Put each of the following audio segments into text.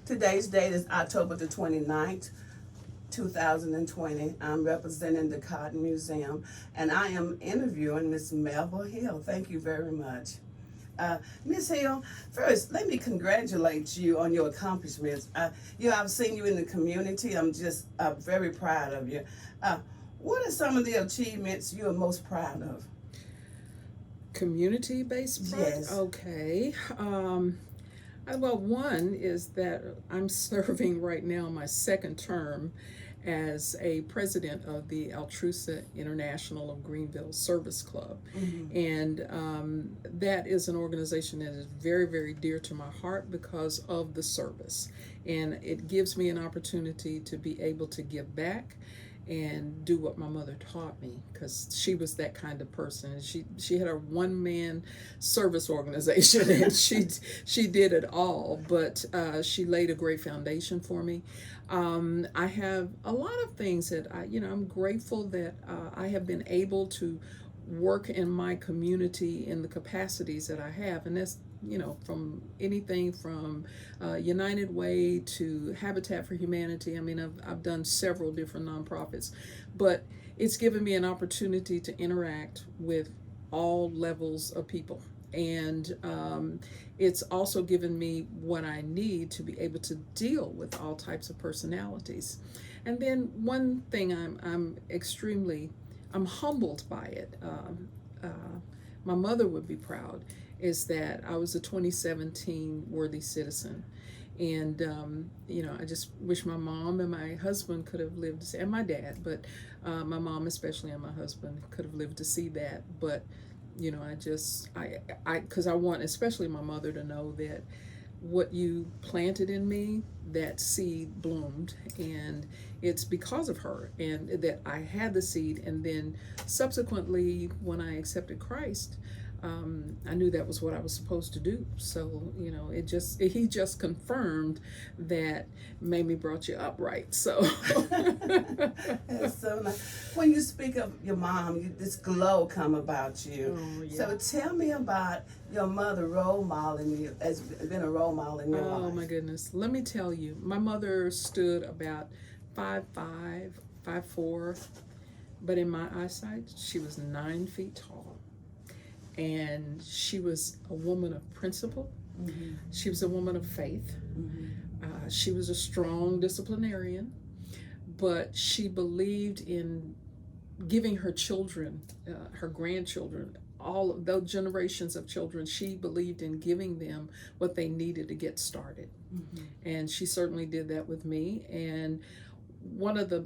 Today's date is October the 29th, 2020. I'm representing the Cotton Museum, and I am interviewing Miss Melva Hill. Thank you very much. Miss Hill, first, let me congratulate you on your accomplishments. I've seen you in the community. I'm just very proud of you. Uh, what are some of the achievements you are most proud of? Community-based Yes. Okay. Well, one is that I'm serving right now my second term as a president of the Altrusa International of Greenville Service Club. Mm-hmm. And that is an organization that is very, very dear to my heart because of the service. And it gives me an opportunity to be able to give back and do what my mother taught me, because she was that kind of person. She had a one man service organization and she did it all, but she laid a great foundation for me. I have a lot of things that I'm grateful that I have been able to work in my community in the capacities that I have, and that's from anything from United Way to Habitat for Humanity. I mean, I've done several different nonprofits, but it's given me an opportunity to interact with all levels of people. And it's also given me what I need to be able to deal with all types of personalities. And then one thing I'm humbled by it. My mother would be proud, is that I was a 2017 worthy citizen. And, I just wish my mom and my husband could have lived to see, and my dad, but my mom especially and my husband could have lived to see that. But, because I want especially my mother to know that what you planted in me, that seed bloomed, and it's because of her, and that I had the seed. And then subsequently, when I accepted Christ, I knew that was what I was supposed to do. So he just confirmed that Mamie brought you up right. So That's so nice. When you speak of your mom, this glow come about you. Oh, yeah. So tell me about your mother role modeling you, as been a role model in your life. Oh my goodness. Let me tell you, my mother stood about 5'5", 5'4", but in my eyesight, she was 9 feet tall. And she was a woman of principle. Mm-hmm. She was a woman of faith. Mm-hmm. She was a strong disciplinarian, but she believed in giving her children, her grandchildren, all of those generations of children, she believed in giving them what they needed to get started. Mm-hmm. And she certainly did that with me. And one of the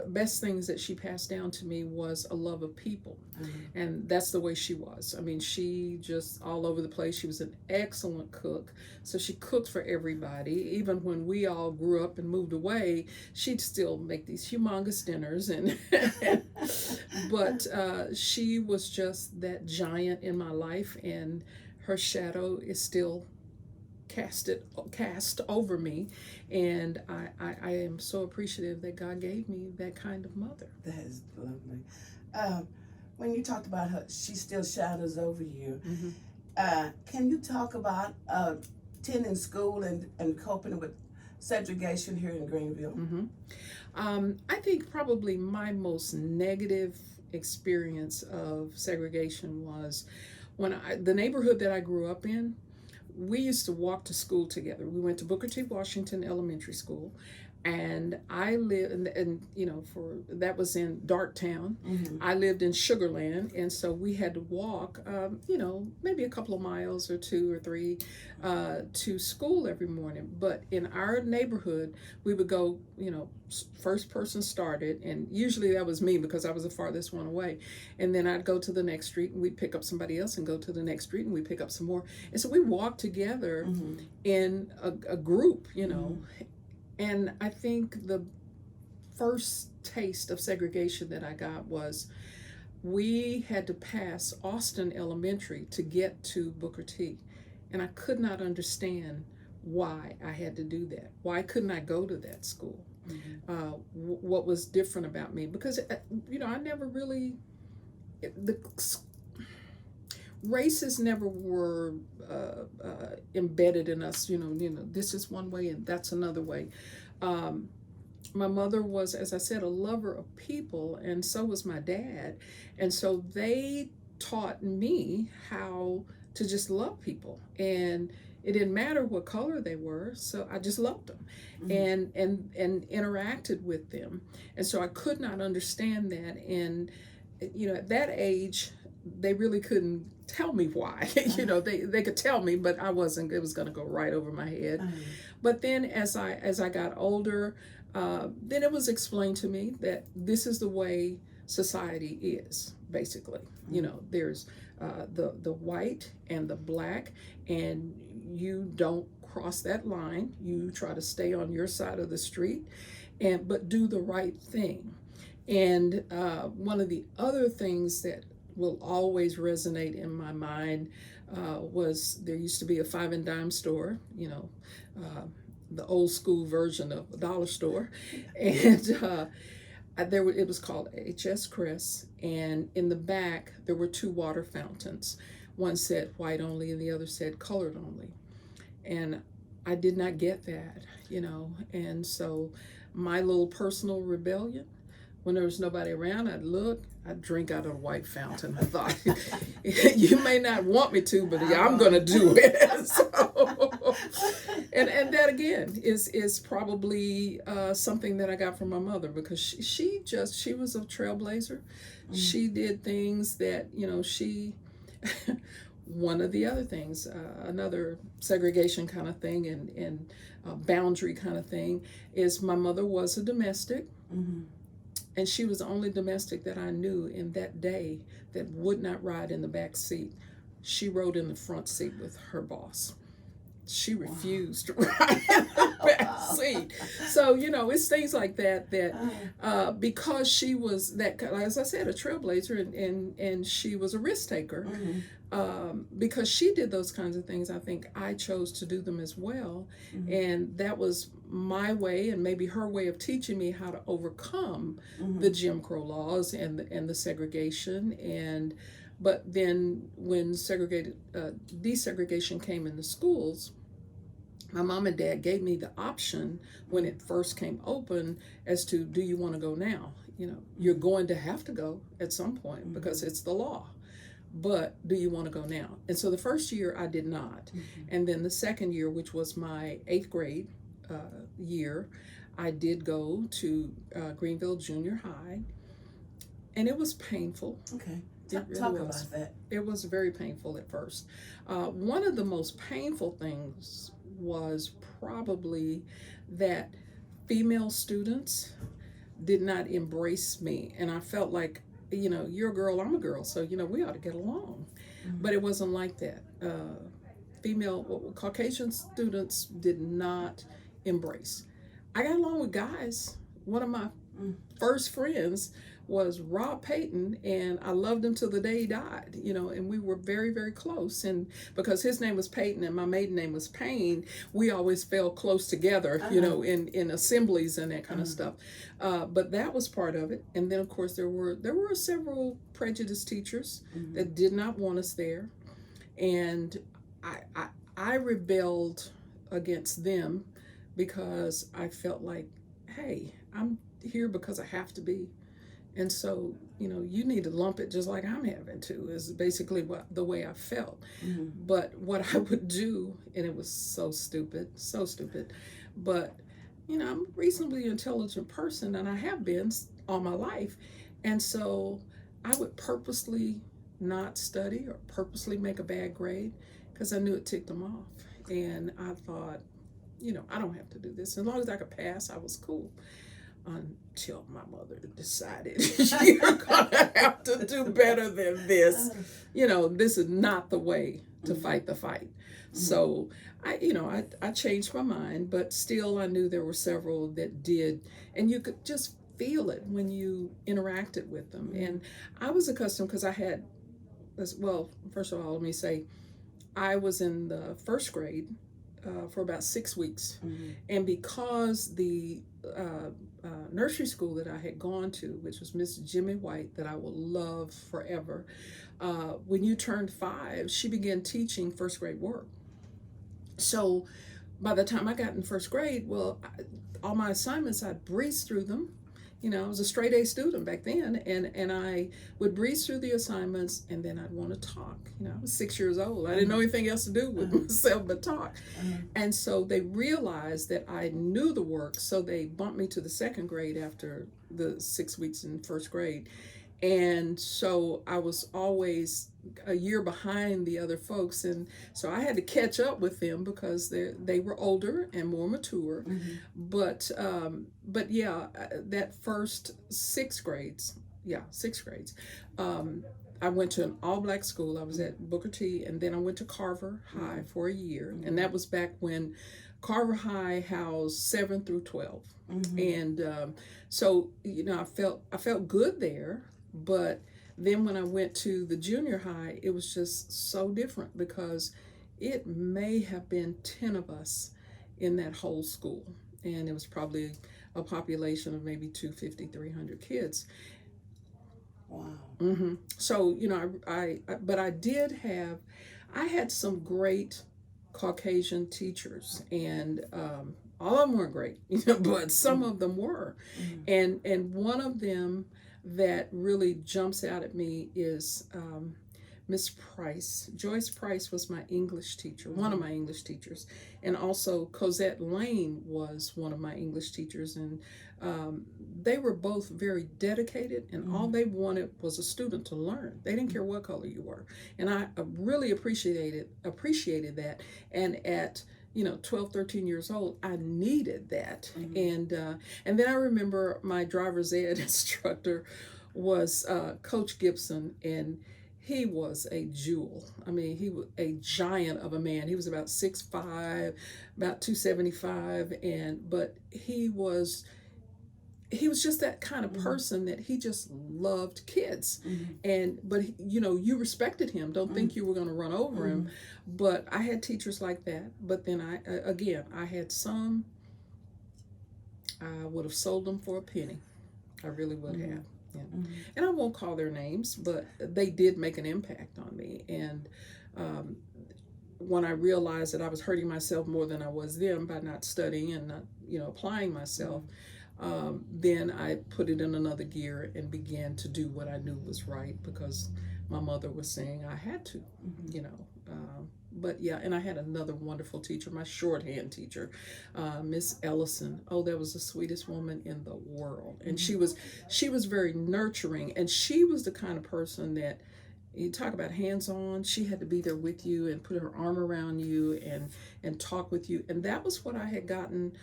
best things that she passed down to me was a love of people. Mm-hmm. And that's the way she was. I mean, she just all over the place. She was an excellent cook. So she cooked for everybody. Even when we all grew up and moved away, she'd still make these humongous dinners. But she was just that giant in my life, and her shadow is still cast over me, and I am so appreciative that God gave me that kind of mother. That is lovely. When you talked about her, she still shadows over you. Mm-hmm. Can you talk about attending school and coping with segregation here in Greenville? Mm-hmm. I think probably my most negative experience of segregation was when the neighborhood that I grew up in. We used to walk to school together. We went to Booker T. Washington Elementary School, and I lived, and that was in Darktown. Mm-hmm. I lived in Sugarland, and so we had to walk, maybe a couple of miles or 2 or 3 to school every morning. But in our neighborhood, we would go, first person started, and usually that was me because I was the farthest one away. And then I'd go to the next street, and we'd pick up somebody else, and go to the next street, and we'd pick up some more. And so we walked together Mm-hmm. in a group, Mm-hmm. And I think the first taste of segregation that I got was we had to pass Austin Elementary to get to Booker T. And I could not understand why I had to do that. Why couldn't I go to that school? Mm-hmm. What was different about me? Because, I never really, races never were embedded in us. This is one way and that's another way. Um, my mother was, as I said, a lover of people, and so was my dad. And so they taught me how to just love people. And it didn't matter what color they were, so I just loved them and interacted with them. And so I could not understand that. And at that age, they really couldn't tell me why. They could tell me, but I wasn't. It was going to go right over my head. But then as I got older, then it was explained to me that this is the way society is, basically. There's the white and the black, and you don't cross that line. You try to stay on your side of the street, but do the right thing. And one of the other things that will always resonate in my mind was there used to be a 5 and dime store, the old school version of a dollar store, and it was called H.S. Crest, and in the back there were 2 water fountains. One said white only and the other said colored only. And I did not get that, and so my little personal rebellion, when there was nobody around, I'd drink out of a white fountain. I thought, you may not want me to, but I'm going to do it. So, and that again is probably something that I got from my mother, because she was a trailblazer. She did things that, one of the other things, another segregation kind of thing and boundary kind of thing, is my mother was a domestic. And she was the only domestic that I knew in that day that would not ride in the back seat. She rode in the front seat with her boss. She refused to ride in the back seat. So, it's things like that because she was that, as I said, a trailblazer, and she was a risk taker. Because she did those kinds of things, I think I chose to do them as well. And that was my way, and maybe her way of teaching me how to overcome the Jim Crow laws and the segregation. But then when desegregation came in the schools, my mom and dad gave me the option when it first came open as to, do you want to go now? You're going to have to go at some point because it's the law. But do you want to go now? And so the first year I did not. And then the second year, which was my 8th grade year, I did go to Greenville Junior High. And it was painful. Okay. Talk about that. It was very painful at first. One of the most painful things was probably that female students did not embrace me. And I felt like, you're a girl, I'm a girl, so, we ought to get along. But it wasn't like that. Caucasian students did not embrace. I got along with guys. One of my first friends was Rob Payton, and I loved him till the day he died, and we were very, very close. And because his name was Payton and my maiden name was Payne, we always fell close together, in assemblies and that kind of stuff. But that was part of it. And then, of course, there were several prejudice teachers that did not want us there. And I rebelled against them because I felt like, hey, I'm here because I have to be. And so, you need to lump it just like I'm having to, is basically the way I felt. But what I would do, and it was so stupid, but, I'm a reasonably intelligent person, and I have been all my life. And so I would purposely not study or purposely make a bad grade because I knew it ticked them off. And I thought, I don't have to do this. As long as I could pass, I was cool. Until my mother decided you're gonna have to do better than this. This is not the way to fight the fight. So I changed my mind, but still I knew there were several that did, and you could just feel it when you interacted with them. And I was accustomed because I had, well, first of all, let me say, I was in the first grade for about 6 weeks, and because the nursery school that I had gone to, which was Miss Jimmy White, that I will love forever. When you turned 5, she began teaching first grade work. So by the time I got in first grade, well, all my assignments, I breezed through them. I was a straight A student back then, and I would breeze through the assignments, and then I'd want to talk. I was 6 years old. I didn't know anything else to do with myself but talk. And so they realized that I knew the work, so they bumped me to the second grade after the 6 weeks in first grade. And so I was always a year behind the other folks, and so I had to catch up with them because they were older and more mature. But yeah, that first 6 grades, I went to an all-black school. I was at Booker T, and then I went to Carver High for a year, and that was back when Carver High housed 7 through 12. And so I felt good there. But then when I went to the junior high, it was just so different because it may have been 10 of us in that whole school. And it was probably a population of maybe 250, 300 kids. Wow. So, but I had some great Caucasian teachers, and all of them weren't great, but some of them were. And one of them that really jumps out at me is Miss Price. Joyce Price was my English teacher, one of my English teachers, and also Cosette Lane was one of my English teachers, and they were both very dedicated, and all they wanted was a student to learn. They didn't care what color you were, and I really appreciated that. And at 12, 13 years old, I needed that. And then I remember my driver's ed instructor was Coach Gibson, and he was a jewel. I mean, he was a giant of a man. He was about 6'5", about 275, but he was just that kind of person that he just loved kids. But you respected him. Don't think you were going to run over him. But I had teachers like that. But then I had some, I would have sold them for a penny. I really would have. Yeah. And I won't call their names, but they did make an impact on me. And when I realized that I was hurting myself more than I was them by not studying and not applying myself, then I put it in another gear and began to do what I knew was right because my mother was saying I had to, But yeah, and I had another wonderful teacher, my shorthand teacher, Miss Ellison. Oh, that was the sweetest woman in the world. And she was very nurturing, and she was the kind of person that, you talk about hands-on, she had to be there with you and put her arm around you and talk with you. And that was what I had gotten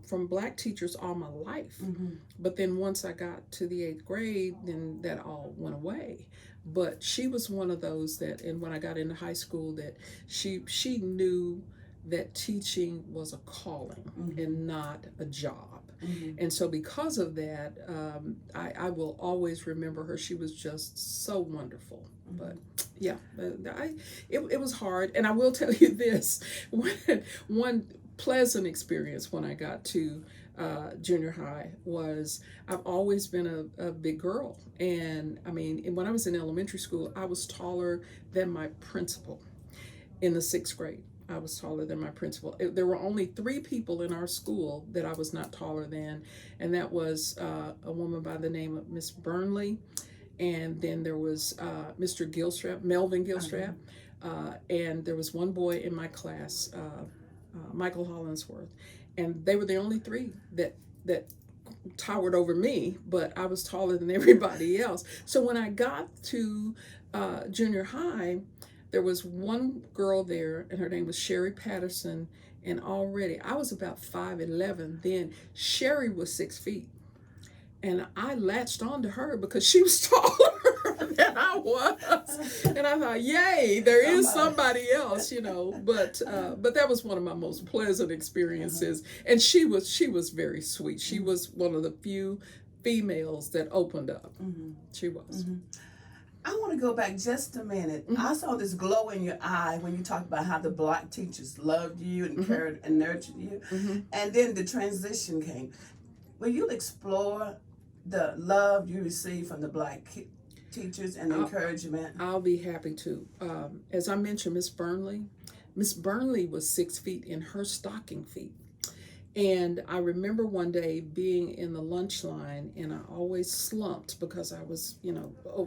from Black teachers all my life. But then once I got to the 8th grade, then that all went away. But she was one of those that, and when I got into high school, that she knew that teaching was a calling and not a job. And so because of that, I will always remember her. She was just so wonderful. But yeah, it was hard. And I will tell you this, one pleasant experience when I got to junior high was I've always been a big girl. And I mean, when I was in elementary school, I was taller than my principal. In the 6th grade, I was taller than my principal. There were only 3 people in our school that I was not taller than, and that was a woman by the name of Miss Burnley, and then there was Mr. Gilstrap, Melvin Gilstrap, and there was one boy in my class, Michael Hollinsworth, and they were the only 3 that towered over me, but I was taller than everybody else. So when I got to junior high, there was one girl there, and her name was Sherry Patterson, and already I was about 5'11". Then Sherry was 6 feet, and I latched on to her because she was taller than I was, and I thought, yay, there is somebody else, But that was one of my most pleasant experiences, and she was very sweet. She was one of the few females that opened up. She was. I want to go back just a minute. I saw this glow in your eye when you talked about how the Black teachers loved you and cared and nurtured you. And then the transition came. will you explore the love you receive from the black teachers and encouragement? I'll be happy to. As I mentioned, Miss Burnley was 6 feet in her stocking feet. And I remember one day being in the lunch line, and I always slumped because I was,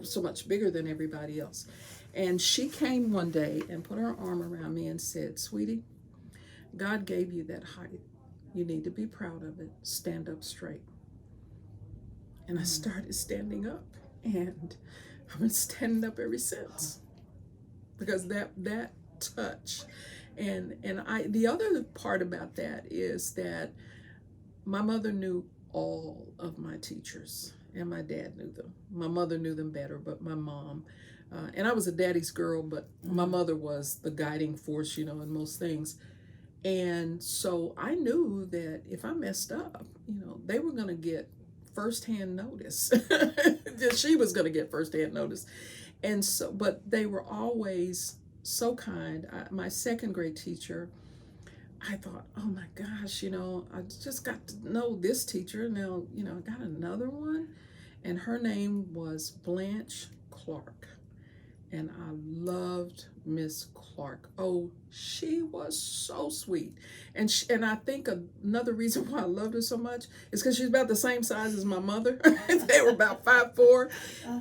so much bigger than everybody else. And she came one day and put her arm around me and said, "Sweetie, God gave you that height. You need to be proud of it. Stand up straight." And I started standing up, and I've been standing up ever since, because that touch. And the other part about that is that my mother knew all of my teachers, and my dad knew them. My mother knew them better, but my mom, and I was a daddy's girl, but my mother was the guiding force, in most things. And so I knew that if I messed up, they were going to get firsthand notice. That she was going to get firsthand notice. And so, but they were always so kind. My second grade teacher, I thought, oh my gosh, I just got to know this teacher. Now, I got another one. And her name was Blanche Clark. And I loved Miss Clark. Oh, she was so sweet. And I think another reason why I loved her so much is because she's about the same size as my mother. They were about 5'4",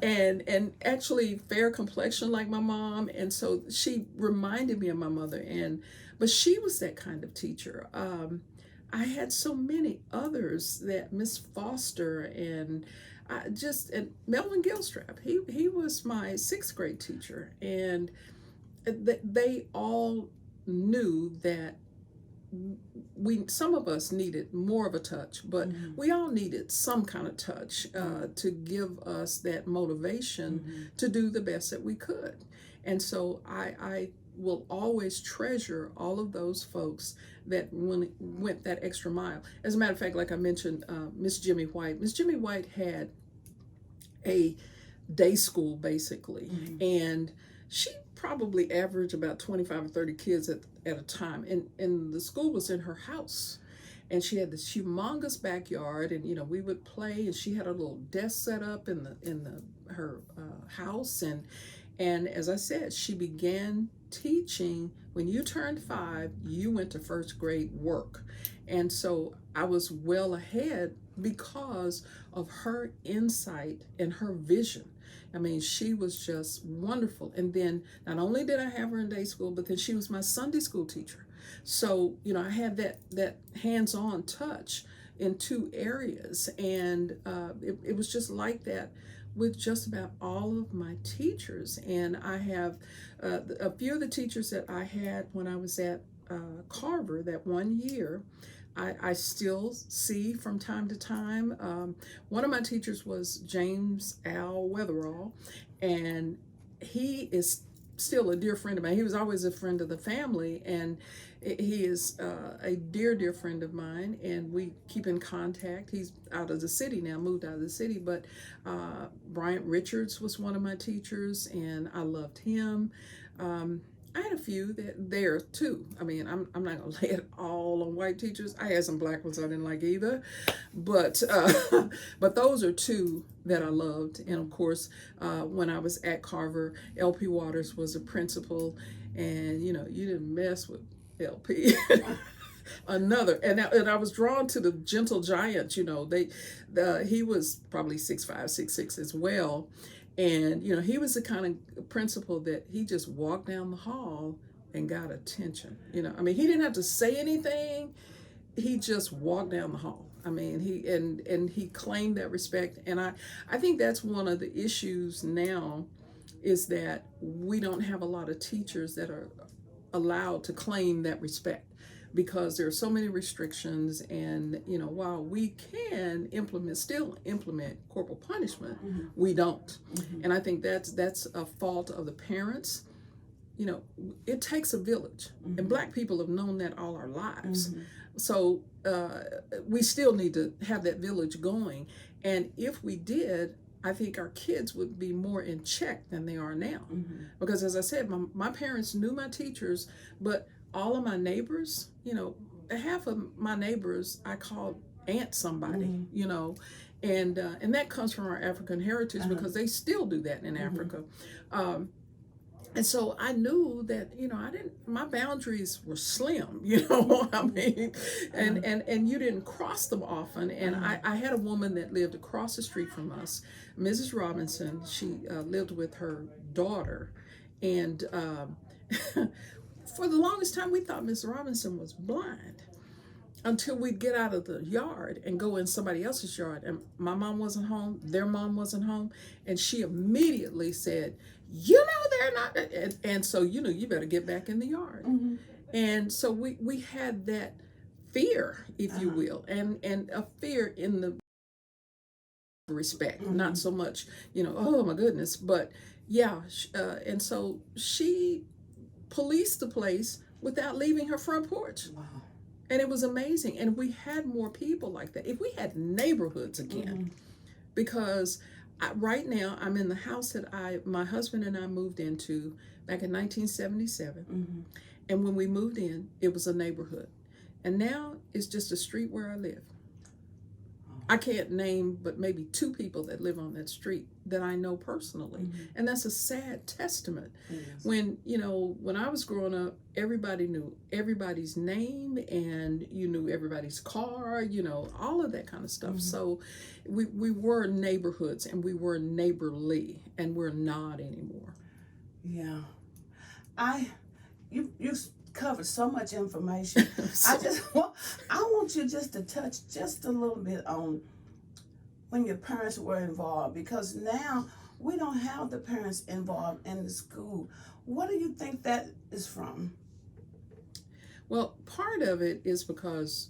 and actually fair complexion like my mom. And so she reminded me of my mother. But she was that kind of teacher. I had so many others, that Miss Foster and Melvin Gilstrap. He was my sixth grade teacher, and they all knew that some of us needed more of a touch, but we all needed some kind of touch to give us that motivation to do the best that we could. And so I will always treasure all of those folks that went that extra mile. As a matter of fact, like I mentioned, Miss Jimmy White. Miss Jimmy White had a day school, basically, and she probably averaged about 25 or 30 kids at a time, and the school was in her house, and she had this humongous backyard, and we would play, and she had a little desk set up in her house, and as I said, she began teaching when you turned 5. You went to first grade work, and so I was well ahead because of her insight and her vision. I mean, she was just wonderful. And then not only did I have her in day school, but then she was my Sunday school teacher. So, I had that hands-on touch in 2 areas. And it was just like that with just about all of my teachers. And I have a few of the teachers that I had when I was at Carver that one year, I still see from time to time. One of my teachers was James Al Weatherall, and he is still a dear friend of mine. He was always a friend of the family, and he is a dear friend of mine, and we keep in contact. He's out of the city now, moved out of the city, but Bryant Richards was one of my teachers, and I loved him. I had a few there too. I mean, I'm not gonna lay it all on white teachers. I had some black ones I didn't like either, but those are 2 that I loved. And of course, when I was at Carver, LP Waters was a principal, and you didn't mess with LP. Another, and I was drawn to the gentle giants. He was probably 6'5", 6'6" as well. And, he was the kind of principal that he just walked down the hall and got attention. I mean, he didn't have to say anything. He just walked down the hall. I mean, he claimed that respect. And I think that's one of the issues now, is that we don't have a lot of teachers that are allowed to claim that respect, because there are so many restrictions. And while we can still implement corporal punishment, we don't. And I think that's a fault of the parents. It takes a village, and black people have known that all our lives. So we still need to have that village going, and if we did, I think our kids would be more in check than they are now. Because as I said, my parents knew my teachers, but all of my neighbors, half of my neighbors I called aunt somebody, you know, and that comes from our African heritage because they still do that in Africa. And so I knew that, you know, my boundaries were slim, you know, I mean, and you didn't cross them often. And I had a woman that lived across the street from us, Mrs. Robinson. She lived with her daughter. And for the longest time, we thought Miss Robinson was blind until we'd get out of the yard and go in somebody else's yard. And my mom wasn't home, their mom wasn't home. And she immediately said, you know, they're not. And so, you know, you better get back in the yard. And so we had that fear, if you will, and a fear in the respect, not so much, you know, oh my goodness, but yeah. And so she policed the place without leaving her front porch. Wow. And it was amazing. And we had more people like that. If we had neighborhoods again, because right now I'm in the house that my husband and I moved into back in 1977. And when we moved in, it was a neighborhood. And now it's just a street where I live. I can't name but maybe 2 people that live on that street that I know personally. And that's a sad testament. When, you know, when I was growing up, everybody knew everybody's name and you knew everybody's car, you know, all of that kind of stuff. So we were neighborhoods and we were neighborly, and we're not anymore. Yeah. You covered so much information. I want you just to touch just a little bit on when your parents were involved, because now we don't have the parents involved in the school. What do you think that is from? Well, part of it is because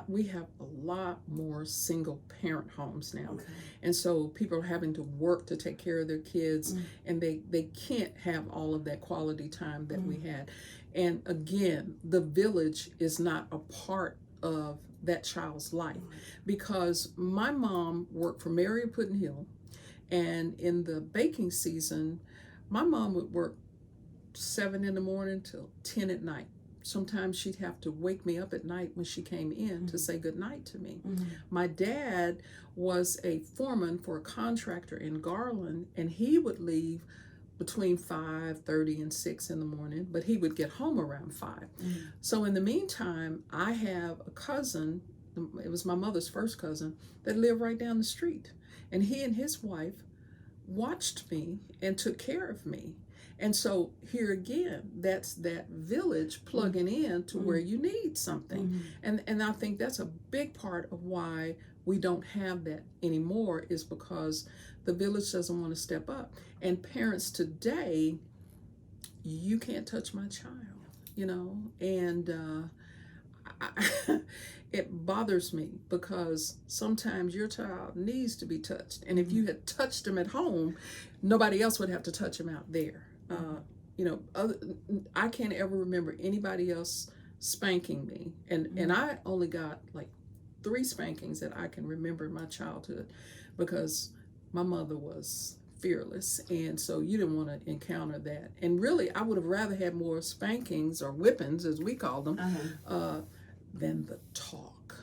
we have a lot more single parent homes now. And so people are having to work to take care of their kids, and they can't have all of that quality time that we had. And again, the village is not a part of that child's life, because my mom worked for Mary Puddin Hill, and in the baking season, my mom would work 7 in the morning till 10 at night. Sometimes she'd have to wake me up at night when she came in to say goodnight to me. My dad was a foreman for a contractor in Garland, and he would leave between 5:30 and 6 in the morning, but he would get home around 5. So in the meantime, I have a cousin, it was my mother's first cousin, that lived right down the street. And he and his wife watched me and took care of me. And so here again, that's that village plugging in to where you need something. And I think that's a big part of why we don't have that anymore, is because the village doesn't want to step up. And parents today, you can't touch my child, you know, and it bothers me because sometimes your child needs to be touched. And if you had touched him at home, nobody else would have to touch him out there. You know, I can't ever remember anybody else spanking me. And I only got like 3 spankings that I can remember in my childhood, because my mother was fearless, and so you didn't want to encounter that. And really, I would have rather had more spankings, or whippings as we call them, than the talk.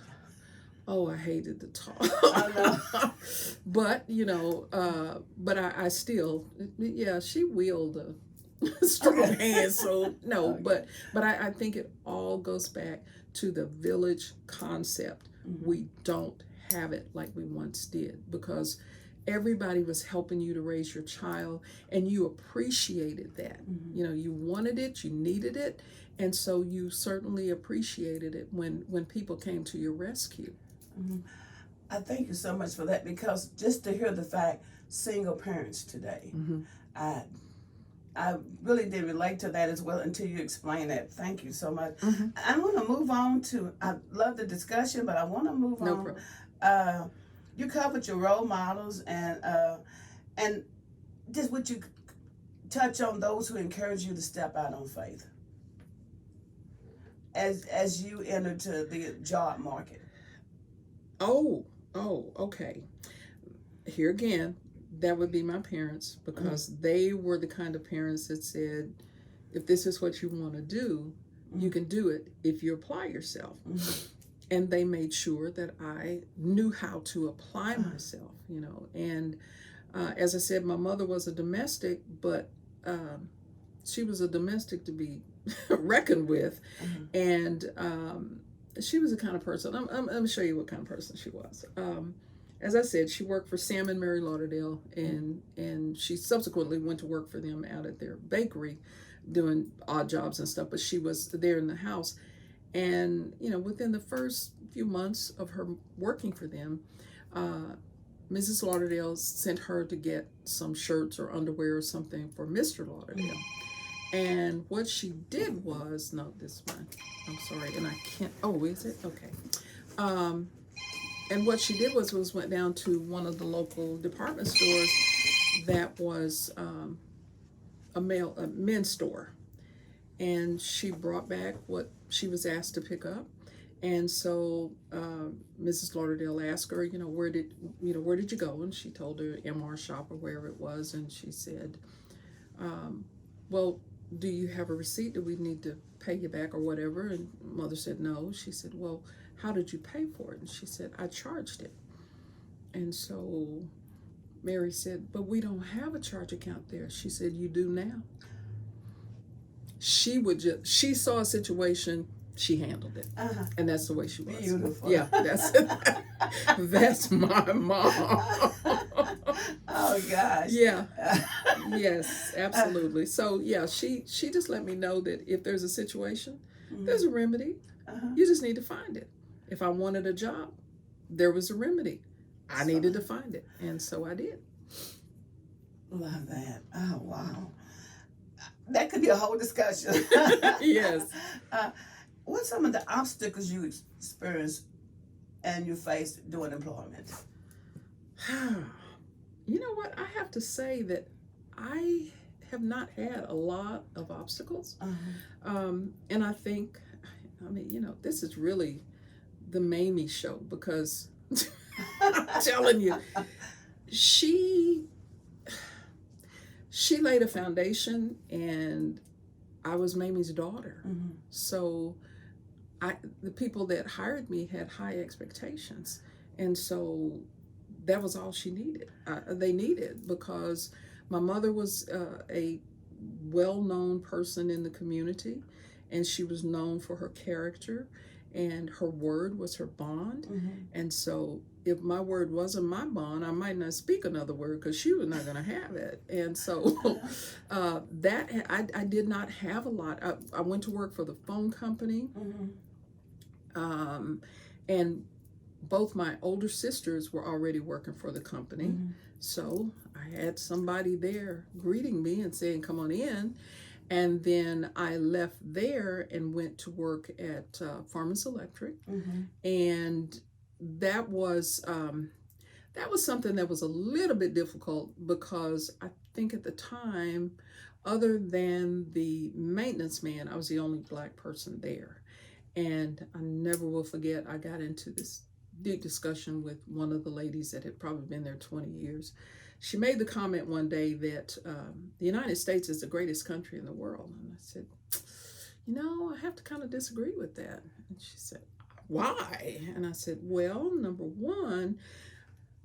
Oh, I hated the talk. But you know, but I still, yeah, she wielded a strong hand, so no. But I think it all goes back to the village concept. We don't have it like we once did, because everybody was helping you to raise your child, and you appreciated that. You know, you wanted it, you needed it, and so you certainly appreciated it when people came to your rescue. I thank you so much for that, because just to hear the fact, single parents today, I really did relate to that as well until you explained that. Thank you so much. I want to move on to, I love the discussion, but I want to move on. No problem. You covered your role models, and just would you touch on those who encourage you to step out on faith as you enter to the job market? Oh, okay. Here again, that would be my parents, because they were the kind of parents that said, if this is what you want to do, you can do it if you apply yourself. and they made sure that I knew how to apply myself, you know. And as I said, my mother was a domestic, but she was a domestic to be reckoned with. And she was the kind of person, I'm going to show you what kind of person she was. As I said, she worked for Sam and Mary Lauderdale, and she subsequently went to work for them out at their bakery doing odd jobs and stuff, but she was there in the house. And, you know, within the first few months of her working for them, Mrs. Lauderdale sent her to get some shirts or underwear or something for Mr. Lauderdale. And what she did was, no, this is mine. I'm sorry, and I can't, oh, is it? Okay. And what she did was went down to one of the local department stores that was a men's store. And she brought back what she was asked to pick up. And so Mrs. Lauderdale asked her, you know, where did you go? And she told her MR shop or wherever it was. And she said, well, do you have a receipt? Do we need to pay you back or whatever? And mother said, no. She said, well, how did you pay for it? And she said, I charged it. And so Mary said, but we don't have a charge account there. She said, you do now. She saw a situation, she handled it. And that's the way she was. Beautiful. Yeah, that's my mom. Oh gosh. Yeah. Yes, absolutely. So yeah, she just let me know that if there's a situation, there's a remedy. You just need to find it. If I wanted a job, there was a remedy. I needed to find it, and so I did. Love that. Oh wow. That could be a whole discussion. Yes. What's some of the obstacles you experienced and you faced during employment? You know what? I have to say that I have not had a lot of obstacles. And I think, I mean, you know, this is really the Mamie show because I'm telling you, she laid a foundation, and I was Mamie's daughter. So the people that hired me had high expectations. And so that was all she needed. They needed, because my mother was a well-known person in the community, and she was known for her character, and her word was her bond. And so if my word wasn't my bond, I might not speak another word because she was not going to have it. And so I did not have a lot. I went to work for the phone company, and both my older sisters were already working for the company. So I had somebody there greeting me and saying, come on in. And then I left there and went to work at Farmers Electric. And that was something that was a little bit difficult, because I think at the time, other than the maintenance man, I was the only Black person there. And I never will forget, I got into this deep discussion with one of the ladies that had probably been there 20 years. She made the comment one day that the United States is the greatest country in the world. And I said, you know, I have to kind of disagree with that. And she said, why? And I said, well, number one,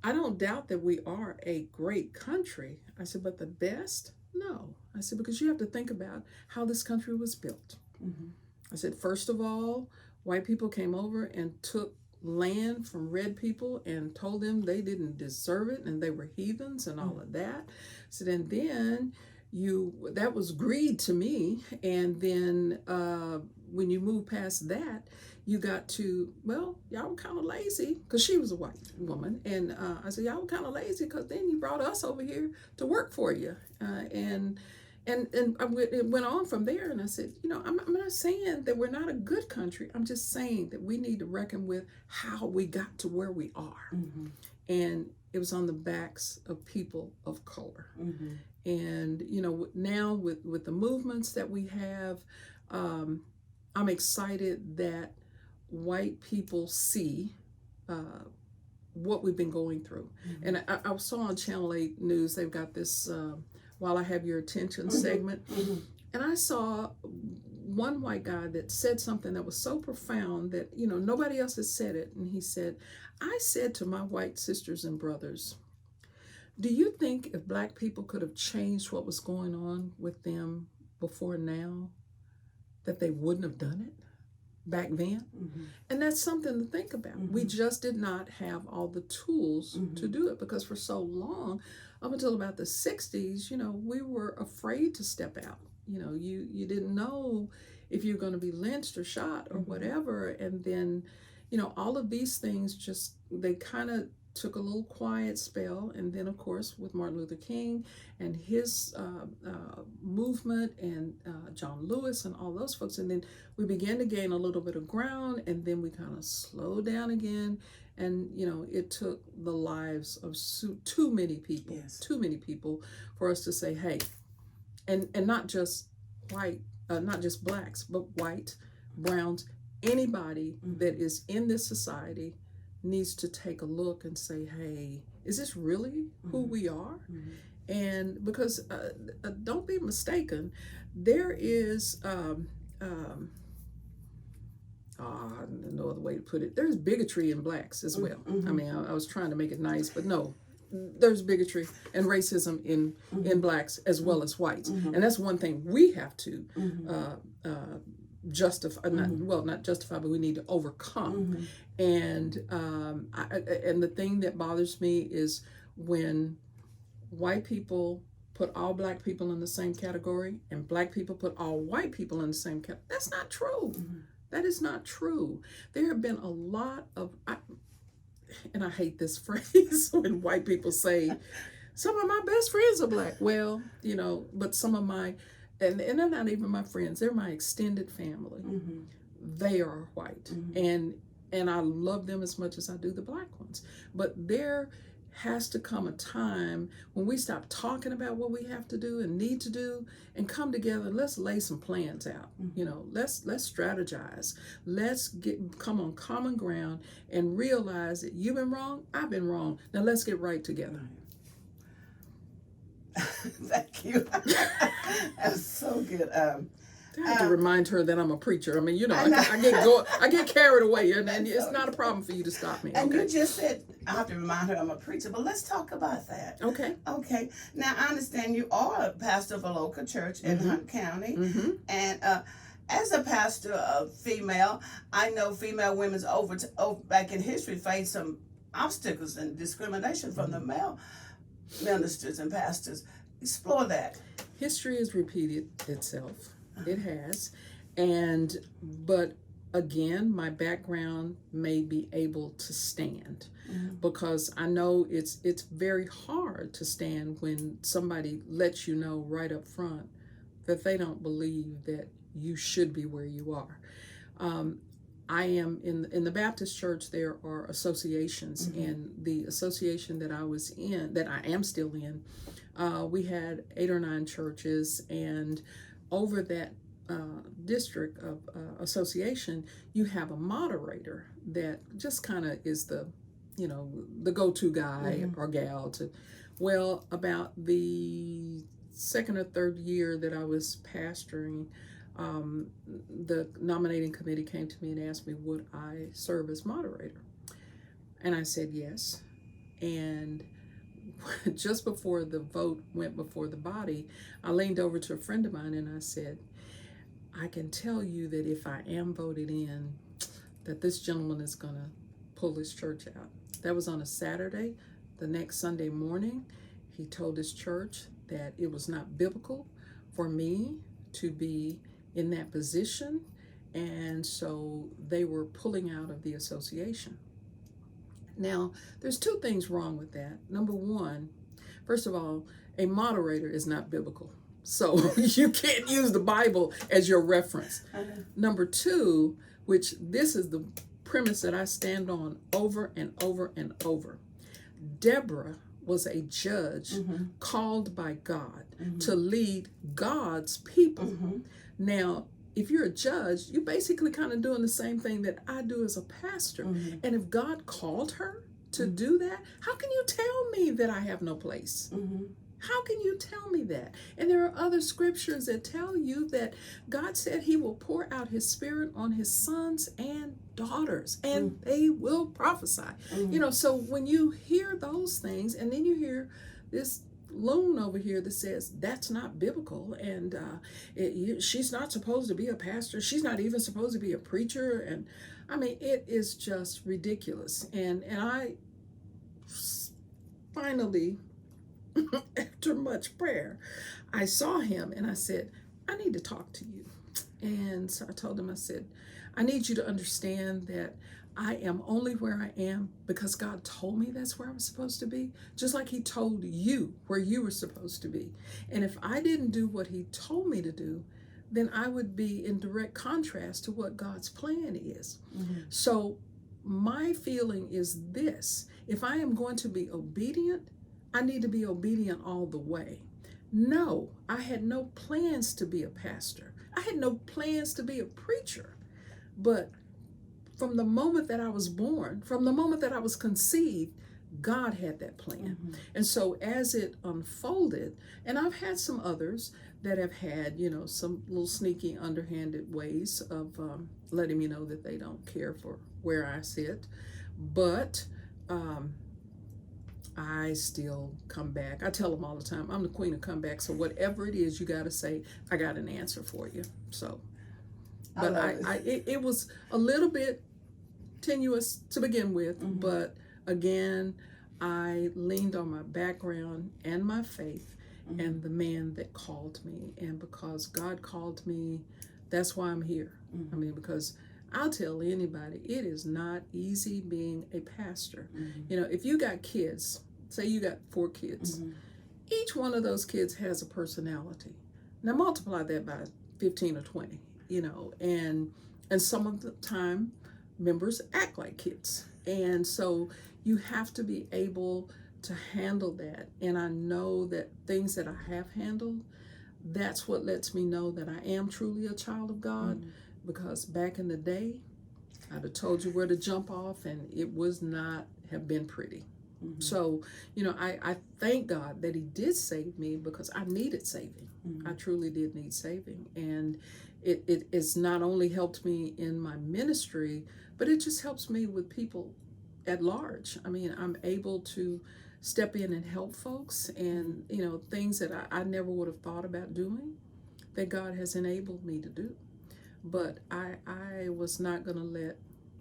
I don't doubt that we are a great country. I said, but the best? No. I said, because you have to think about how this country was built. I said, first of all, white people came over and took land from red people and told them they didn't deserve it and they were heathens and all of that. So then that was greed to me. And then when you move past that, you got to, well, y'all were kind of lazy, because she was a white woman. And I said, y'all were kind of lazy because then you brought us over here to work for you. And it went on from there. And I said, you know, I'm not saying that we're not a good country. I'm just saying that we need to reckon with how we got to where we are. And it was on the backs of people of color. And, you know, now with the movements that we have, I'm excited that white people see what we've been going through. And I saw on Channel 8 News, they've got this While I Have Your Attention segment. And I saw one white guy that said something that was so profound that, nobody else has said it. And he said, I said to my white sisters and brothers, do you think if black people could have changed what was going on with them before now, that they wouldn't have done it back then? Mm-hmm. And that's something to think about. Mm-hmm. We just did not have all the tools Mm-hmm. to do it, because for so long, up until about the 60s, we were afraid to step out. You didn't know if you're going to be lynched or shot or Mm-hmm. whatever. And then, all of these things they kind of took a little quiet spell. And then, of course, with Martin Luther King and his movement, and John Lewis and all those folks. And then we began to gain a little bit of ground, and then we kind of slowed down again. And, it took the lives of too many people, Yes. too many people for us to say, hey, and not just white, not just blacks, but white, browns, anybody Mm-hmm. that is in this society needs to take a look and say, hey, is this really who Mm-hmm. we are? Mm-hmm. And because don't be mistaken, there is no other way to put it, there's bigotry in blacks as well. Mm-hmm. I mean, I was trying to make it nice, but no, there's bigotry and racism in blacks as well as whites. Mm-hmm. And that's one thing we have to Mm-hmm. justify, Mm-hmm. not justify, but we need to overcome. Mm-hmm. And and the thing that bothers me is when white people put all black people in the same category and black people put all white people in the same category. That's not true. Mm-hmm. That is not true. There have been a lot of, and I hate this phrase when white people say, some of my best friends are black. Well, but some of my, and they're not even my friends, they're my extended family. Mm-hmm. They are white. Mm-hmm. And I love them as much as I do the black ones. But there has to come a time when we stop talking about what we have to do and need to do and come together and let's lay some plans out. Let's strategize. Let's come on common ground and realize that you've been wrong, I've been wrong. Now let's get right together. Thank you. That's so good. I have to remind her that I'm a preacher. I mean, I get carried away, and it's not a problem for you to stop me. And you just said I have to remind her I'm a preacher, but let's talk about that. Okay. Okay. Now I understand you are a pastor of a local church in Hunt County, and as a pastor of female, I know female women's back in history faced some obstacles and discrimination from the male ministers and pastors. Explore that. History has repeated itself. It has. But again, my background may be able to stand because I know it's very hard to stand when somebody lets you know right up front that they don't believe that you should be where you are. I am in the Baptist church. There are associations, and the association that I was in, that I am still in, we had 8 or 9 churches, and over that district of association, you have a moderator that just kind of is the go-to guy or gal to. Well, about the 2nd or 3rd year that I was pastoring, the nominating committee came to me and asked me, would I serve as moderator? And I said yes. And just before the vote went before the body, I leaned over to a friend of mine and I said, I can tell you that if I am voted in, that this gentleman is going to pull his church out. That was on a Saturday. The next Sunday morning, he told his church that it was not biblical for me to be in that position, and so they were pulling out of the association. Now, there's 2 things wrong with that. Number one, first of all, a moderator is not biblical. So you can't use the Bible as your reference. Number 2, which this is the premise that I stand on over and over and over. Deborah was a judge called by God to lead God's people. Now, if you're a judge, you're basically kind of doing the same thing that I do as a pastor. And if God called her to do that, how can you tell me that I have no place? How can you tell me that? And there are other scriptures that tell you that God said he will pour out his spirit on his sons and daughters, and they will prophesy. So when you hear those things, and then you hear this loon over here that says that's not biblical, and she's not supposed to be a pastor, she's not even supposed to be a preacher, and I mean, it is just ridiculous. And I finally, after much prayer, I saw him and I said, I need to talk to you. And so I told him, I said, I need you to understand that I am only where I am because God told me that's where I was supposed to be, just like he told you where you were supposed to be. And if I didn't do what he told me to do, then I would be in direct contrast to what God's plan is. So my feeling is this: if I am going to be obedient, I need to be obedient all the way. No, I had no plans to be a pastor. I had no plans to be a preacher. But from the moment that I was born, from the moment that I was conceived, God had that plan. And so as it unfolded, and I've had some others that have had, some little sneaky, underhanded ways of letting me know that they don't care for where I sit. But I still come back. I tell them all the time, I'm the queen of comeback. So whatever it is you got to say, I got an answer for you. So, but it was a little bit tenuous to begin with, but again, I leaned on my background and my faith and the man that called me. And because God called me, that's why I'm here. I mean, because I'll tell anybody, it is not easy being a pastor. If you got kids, say you got 4 kids, each one of those kids has a personality. Now multiply that by 15 or 20, and some of the time members act like kids. And so you have to be able to handle that. And I know that things that I have handled, that's what lets me know that I am truly a child of God. Because back in the day, I'd have told you where to jump off, and it was not have been pretty. So, I thank God that he did save me, because I needed saving. I truly did need saving. And it has not only helped me in my ministry, but it just helps me with people at large. I mean, I'm able to step in and help folks, and, things that I never would have thought about doing, that God has enabled me to do. But I was not going to let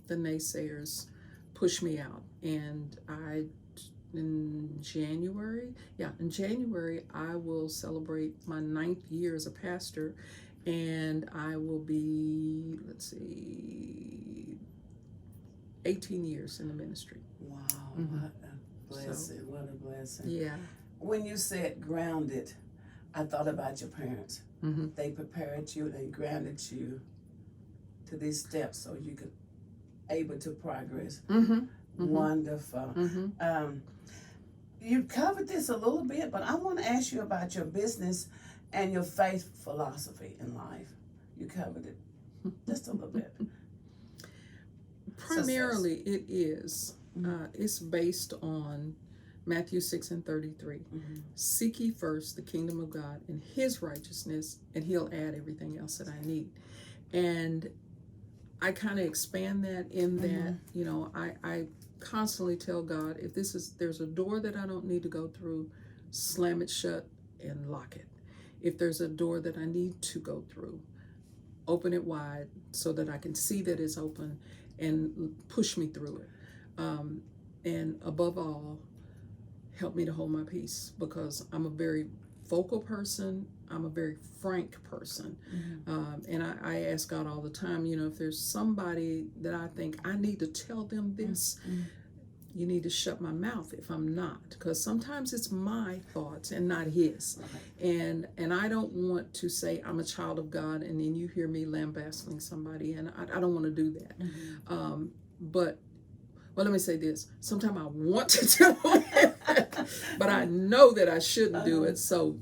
the naysayers push me out. And in January, I will celebrate my 9th year as a pastor, and I will be, 18 years in the ministry. Wow, what a blessing, what a blessing. Yeah. When you said grounded, I thought about your parents. They prepared you, they grounded you to these steps so you could able to progress. Wonderful. You covered this a little bit, but I want to ask you about your business and your faith philosophy in life. You covered it just a little bit. Primarily, it is. It's based on Matthew 6:33. Seek ye first the kingdom of God and his righteousness, and he'll add everything else that I need. And I kind of expand that in that, I constantly tell God, if there's a door that I don't need to go through, slam it shut and lock it. If there's a door that I need to go through, open it wide so that I can see that it's open and push me through it. And above all, help me to hold my peace, because I'm a very vocal person. I'm a very frank person. And I ask God all the time, if there's somebody that I think I need to tell them this, you need to shut my mouth if I'm not, because sometimes it's my thoughts and not his. And I don't want to say I'm a child of God and then you hear me lambasting somebody, and I don't want to do that. But let me say this. Sometimes I want to do it, but I know that I shouldn't do it. So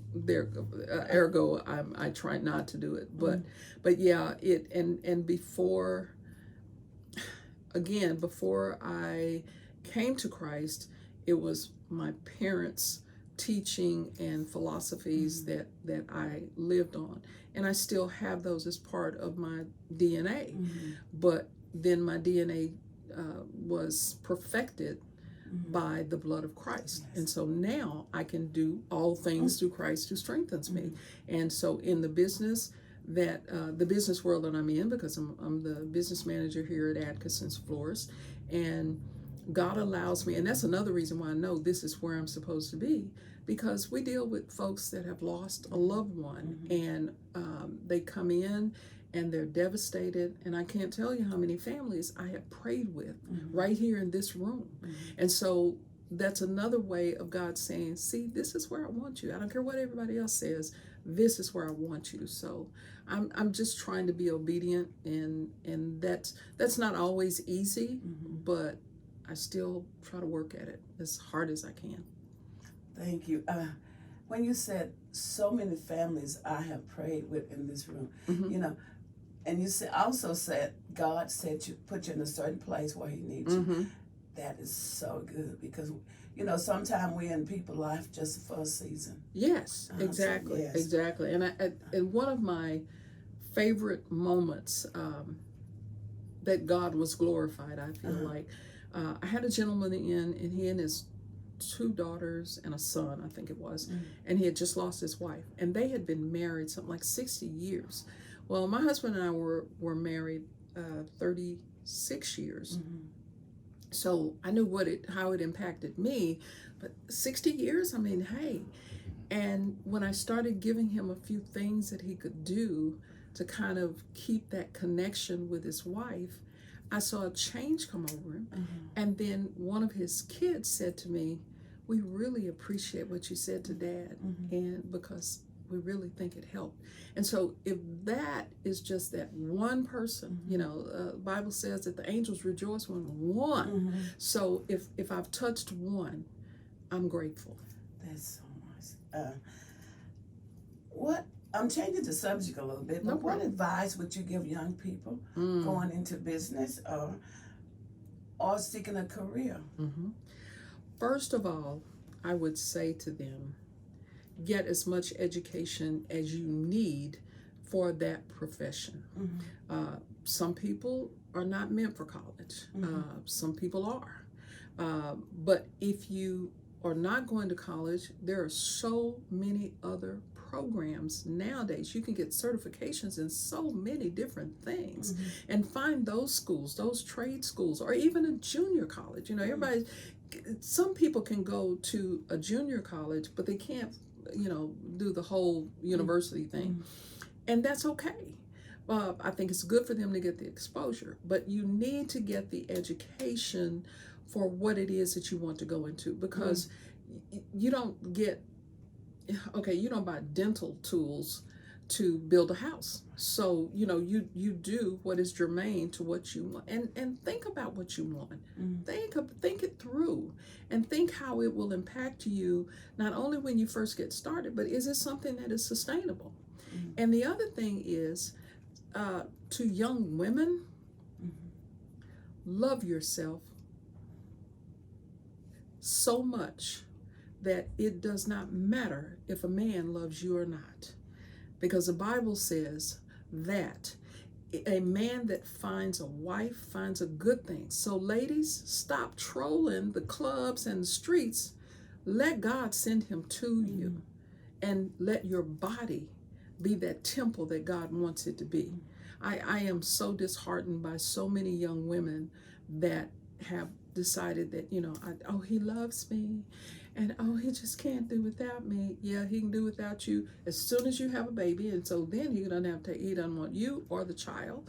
ergo, I try not to do it. But yeah, and before I came to Christ, it was my parents teaching and philosophies that I lived on, and I still have those as part of my DNA. But then my DNA was perfected by the blood of Christ. And so now I can do all things through Christ who strengthens me. And so in the business the business world that I'm in, because I'm the business manager here at Atkinson's Florist, and God allows me, and that's another reason why I know this is where I'm supposed to be, because we deal with folks that have lost a loved one, and they come in and they're devastated, and I can't tell you how many families I have prayed with right here in this room. And so that's another way of God saying, see, this is where I want you. I don't care what everybody else says, this is where I want you. So I'm just trying to be obedient, and that's not always easy, but I still try to work at it as hard as I can. Thank you. When you said so many families I have prayed with in this room, you know, and you also said God said put you in a certain place where He needs you. That is so good, because you know sometimes we're in people's life just for a season. Yes, exactly, exactly. And one of my favorite moments that God was glorified, I feel like, I had a gentleman in, and he and his 2 daughters and a son, I think it was, and he had just lost his wife, and they had been married something like 60 years. Well, my husband and I were married 36 years. So I knew how it impacted me, but 60 years, I mean, hey. And when I started giving him a few things that he could do to kind of keep that connection with his wife, I saw a change come over him. And then one of his kids said to me, we really appreciate what you said to Dad, and because we really think it helped. And so if that is just that one person, you know, the Bible says that the angels rejoice when one. So if I've touched one, I'm grateful. That's so nice. I'm changing the subject a little bit, but what advice would you give young people going into business or seeking a career? First of all, I would say to them, get as much education as you need for that profession. Some people are not meant for college. Some people are. But if you are not going to college, there are so many other programs nowadays. You can get certifications in so many different things, and find those schools, those trade schools, or even a junior college. You know, some people can go to a junior college, but they can't, you know, do the whole university thing. And that's okay. I think it's good for them to get the exposure, but you need to get the education for what it is that you want to go into, because you don't buy dental tools to build a house. So, you know, you do what is germane to what you want, and think about what you want. Think it through, and think how it will impact you, not only when you first get started, but is it something that is sustainable? And the other thing is, to young women, love yourself so much that it does not matter if a man loves you or not. Because the Bible says that a man that finds a wife finds a good thing. So ladies, stop trolling the clubs and the streets. Let God send him to you, and let your body be that temple that God wants it to be. I am so disheartened by so many young women that have decided that, you know, he loves me, and he just can't do without me. Yeah, he can do without you as soon as you have a baby, and so then he doesn't want you or the child,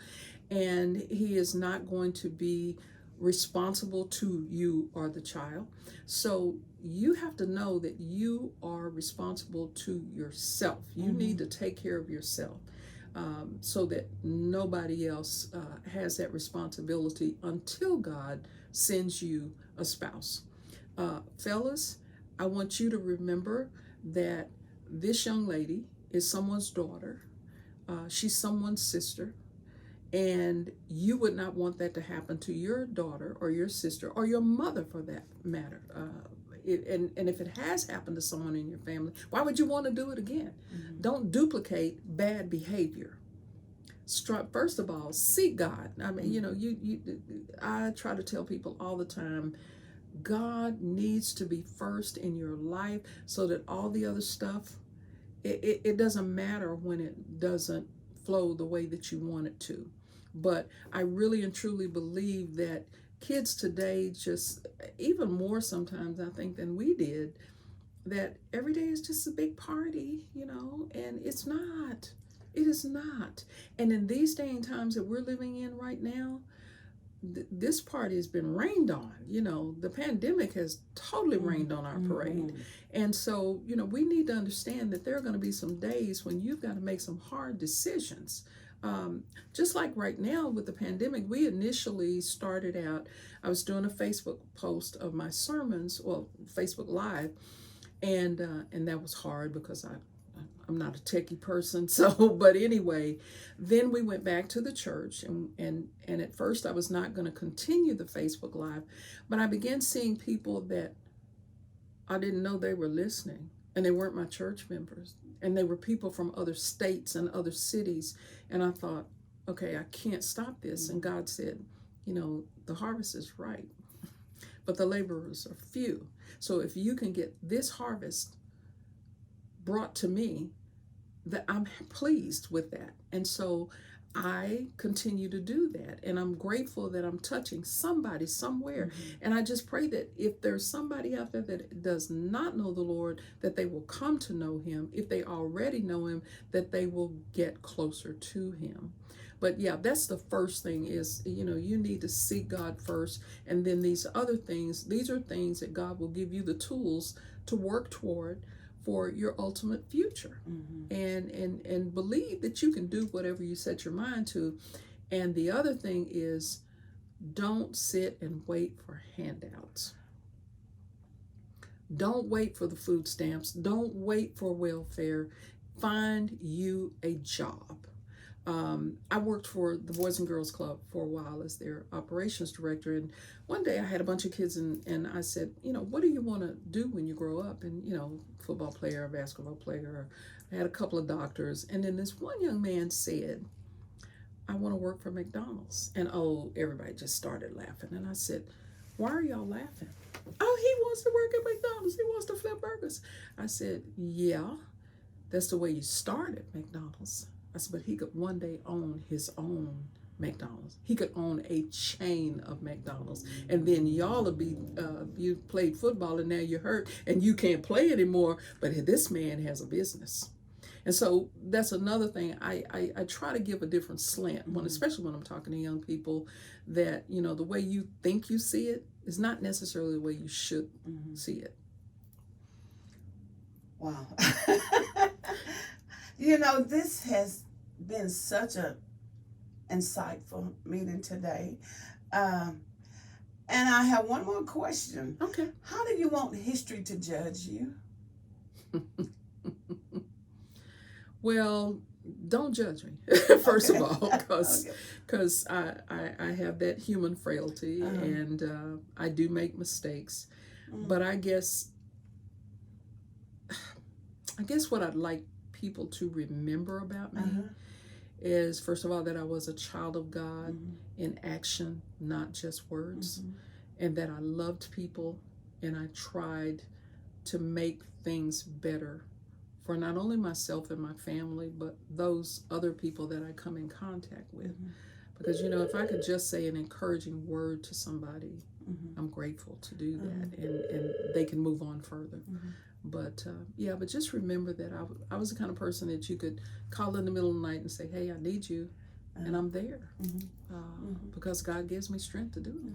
and he is not going to be responsible to you or the child. So you have to know that you are responsible to yourself. You need to take care of yourself, so that nobody else has that responsibility until God sends you a spouse. Fellas, I want you to remember that this young lady is someone's daughter. She's someone's sister. And you would not want that to happen to your daughter or your sister or your mother, for that matter. And if it has happened to someone in your family, why would you want to do it again? Mm-hmm. Don't duplicate bad behavior. First of all, seek God. I mean, I try to tell people all the time, God needs to be first in your life so that all the other stuff, it doesn't matter when it doesn't flow the way that you want it to. But I really and truly believe that kids today, just even more sometimes I think than we did, that every day is just a big party, and it's not. It is not. And in these day and times that we're living in right now, this party has been rained on. The pandemic has totally rained on our parade. And so, we need to understand that there are going to be some days when you've got to make some hard decisions. Just like right now with the pandemic, we initially started out, I was doing a Facebook post of my sermons, well, Facebook Live, and that was hard because I'm not a techie person. So, but anyway, then we went back to the church, and at first I was not going to continue the Facebook Live, but I began seeing people that I didn't know they were listening, and they weren't my church members, and they were people from other states and other cities, and I thought, okay, I can't stop this. And God said, the harvest is ripe, but the laborers are few. So if you can get this harvest brought to me, that I'm pleased with that. And so I continue to do that, and I'm grateful that I'm touching somebody somewhere. And I just pray that if there's somebody out there that does not know the Lord, that they will come to know him. If they already know him, that they will get closer to him. But yeah, that's the first thing is, you need to seek God first. And then these other things, these are things that God will give you the tools to work toward for your ultimate future. And believe that you can do whatever you set your mind to. And the other thing is, don't sit and wait for handouts. Don't wait for the food stamps. Don't wait for welfare. Find you a job. I worked for the Boys and Girls Club for a while as their operations director. And one day I had a bunch of kids and I said, what do you want to do when you grow up? And, football player, basketball player. I had a couple of doctors. And then this one young man said, I want to work for McDonald's. And everybody just started laughing. And I said, why are y'all laughing? Oh, he wants to work at McDonald's. He wants to flip burgers. I said, yeah, that's the way you start at McDonald's. I said, but he could one day own his own McDonald's. He could own a chain of McDonald's. And then y'all will be, you played football and now you're hurt and you can't play anymore. But this man has a business. And so that's another thing. I try to give a different slant, especially when I'm talking to young people, that, the way you think you see it is not necessarily the way you should see it. Wow. This has been such a insightful meeting today. And I have one more question. Okay. How do you want history to judge you? Well, don't judge me, first of all, because I have that human frailty and I do make mistakes. But I guess what I'd like people to remember about me is, first of all, that I was a child of God in action, not just words, and that I loved people and I tried to make things better for not only myself and my family, but those other people that I come in contact with. Because, if I could just say an encouraging word to somebody, I'm grateful to do that, and they can move on further. But but just remember that I was the kind of person that you could call in the middle of the night and say, hey, I need you, and I'm there, because God gives me strength to do it.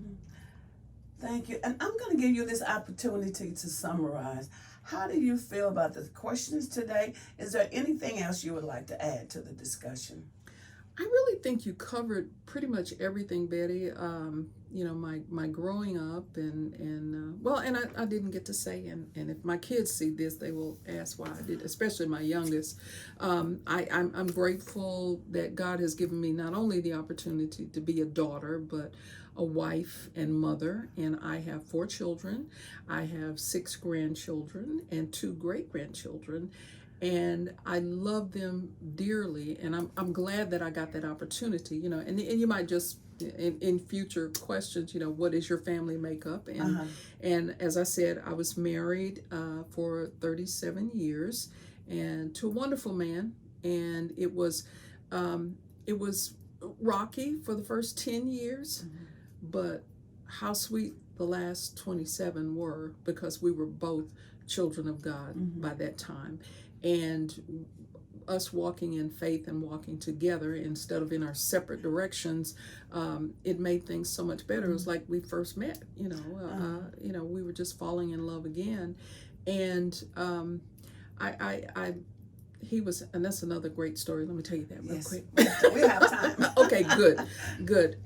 Thank you. And I'm going to give you this opportunity to summarize. How do you feel about the questions today? Is there anything else you would like to add to the discussion? I really think you covered pretty much everything, Betty. My growing up and I didn't get to say, and if my kids see this, they will ask why I did, especially my youngest. I'm grateful that God has given me not only the opportunity to be a daughter, but a wife and mother, and I have 4 children. I have 6 grandchildren and 2 great-grandchildren, and I love them dearly, and I'm glad that I got that opportunity, and you might just in future questions, what is your family makeup? And as I said, I was married for 37 years and to a wonderful man, and it was rocky for the first 10 years, but how sweet the last 27 were, because we were both children of God by that time. And us walking in faith and walking together instead of in our separate directions, it made things so much better. It was like we first met, we were just falling in love again. And he was, and that's another great story. Let me tell you that real quick. We have time. Okay, good.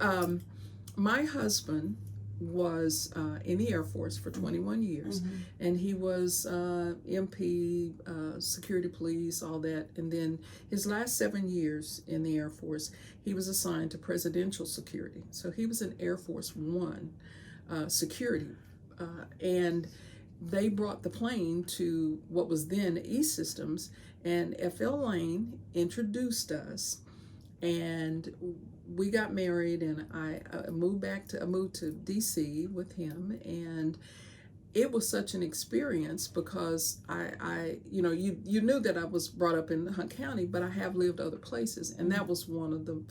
My husband was in the Air Force for 21 years, and he was MP, security police, all that. And then his last 7 years in the Air Force, he was assigned to presidential security. So he was in Air Force One security, and they brought the plane to what was then E Systems, and F.L. Lane introduced us, and we got married, and I moved to D.C. with him, and it was such an experience because you knew that I was brought up in Hunt County, but I have lived other places, and that was one of the